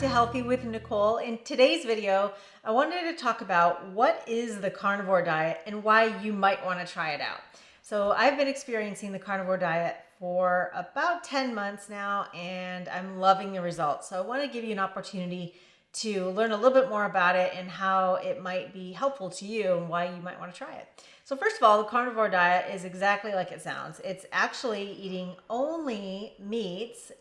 to Healthy with Nicole. In today's video, I wanted to talk about what is the carnivore diet and why you might want to try it out. So I've been experiencing the carnivore diet for about 10 months now, and I'm loving the results. So I want to give you an opportunity to learn a little bit more about it and how it might be helpful to you and why you might want to try it. So first of all, the carnivore diet is exactly like it sounds. It's actually eating only meats,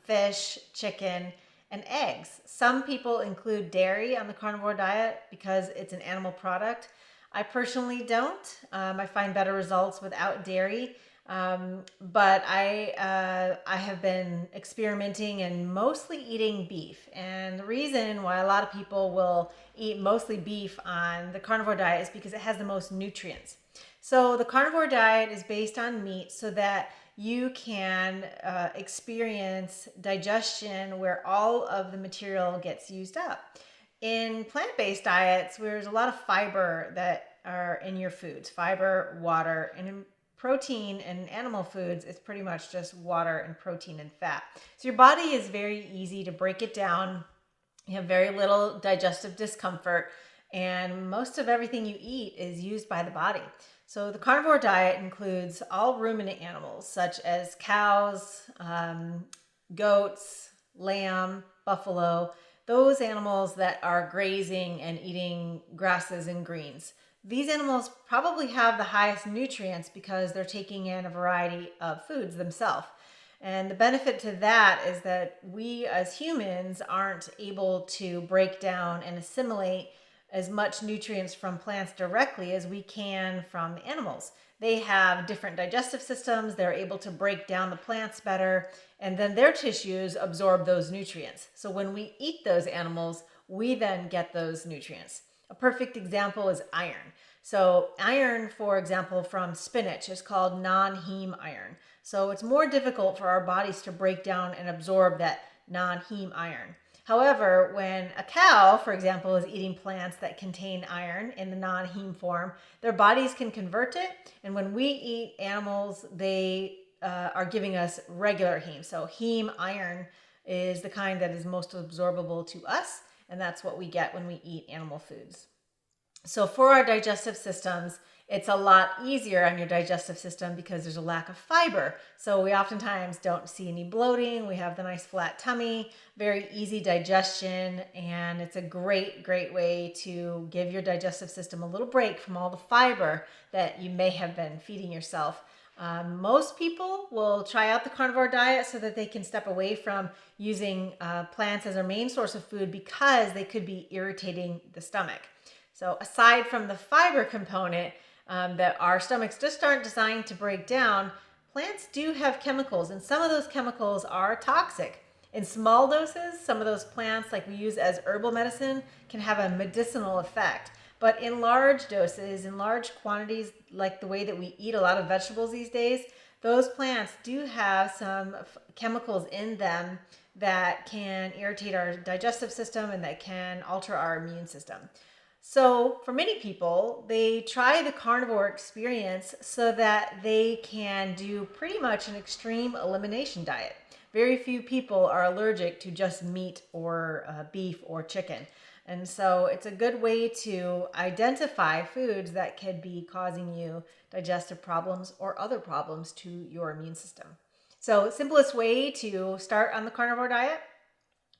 fish, chicken, and eggs. Some people include dairy on the carnivore diet because it's an animal product. I personally don't. I find better results without dairy. But I have been experimenting and mostly eating beef. And the reason why a lot of people will eat mostly beef on the carnivore diet is because it has the most nutrients. So the carnivore diet is based on meat so that you can experience digestion where all of the material gets used up. In plant-based diets, there's a lot of fiber that are in your foods, fiber, water, and in protein and animal foods is pretty much just water and protein and fat. So your body is very easy to break it down. You have very little digestive discomfort, and most of everything you eat is used by the body. So the carnivore diet includes all ruminant animals such as cows, goats, lamb, buffalo, those animals that are grazing and eating grasses and greens. These animals probably have the highest nutrients because they're taking in a variety of foods themselves. And the benefit to that is that we as humans aren't able to break down and assimilate as much nutrients from plants directly as we can from animals. They have different digestive systems. They're able to break down the plants better, and then their tissues absorb those nutrients. So when we eat those animals, we then get those nutrients. A perfect example is iron. So iron, for example, from spinach is called non-heme iron. So it's more difficult for our bodies to break down and absorb that non-heme iron. However, when a cow, for example, is eating plants that contain iron in the non-heme form, their bodies can convert it. And when we eat animals, they are giving us regular heme. So heme iron is the kind that is most absorbable to us. And that's what we get when we eat animal foods. So for our digestive systems, it's a lot easier on your digestive system because there's a lack of fiber. So we oftentimes don't see any bloating. We have the nice flat tummy, very easy digestion, and it's a great way to give your digestive system a little break from all the fiber that you may have been feeding yourself. Most people will try out the carnivore diet so that they can step away from using plants as their main source of food because they could be irritating the stomach. So aside from the fiber component that our stomachs just aren't designed to break down, plants do have chemicals, and some of those chemicals are toxic. In small doses, some of those plants, like we use as herbal medicine, can have a medicinal effect. But in large doses, in large quantities, like the way that we eat a lot of vegetables these days, those plants do have some chemicals in them that can irritate our digestive system and that can alter our immune system. So for many people, they try the carnivore experience so that they can do pretty much an extreme elimination diet. Very few people are allergic to just meat or beef or chicken. And so it's a good way to identify foods that could be causing you digestive problems or other problems to your immune system. So simplest way to start on the carnivore diet,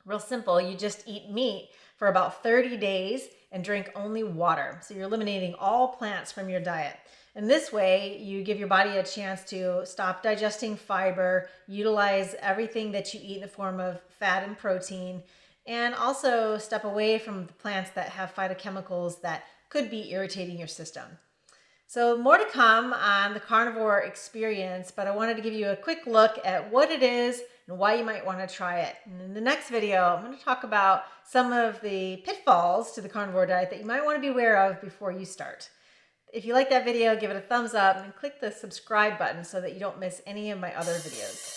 real simple. You just eat meat for about 30 days and drink only water. So you're eliminating all plants from your diet. And this way, you give your body a chance to stop digesting fiber, utilize everything that you eat in the form of fat and protein, and also step away from the plants that have phytochemicals that could be irritating your system. So more to come on the carnivore experience, but I wanted to give you a quick look at what it is and why you might want to try it. And in the next video, I'm going to talk about some of the pitfalls to the carnivore diet that you might want to be aware of before you start. If you like that video, give it a thumbs up and click the subscribe button so that you don't miss any of my other videos.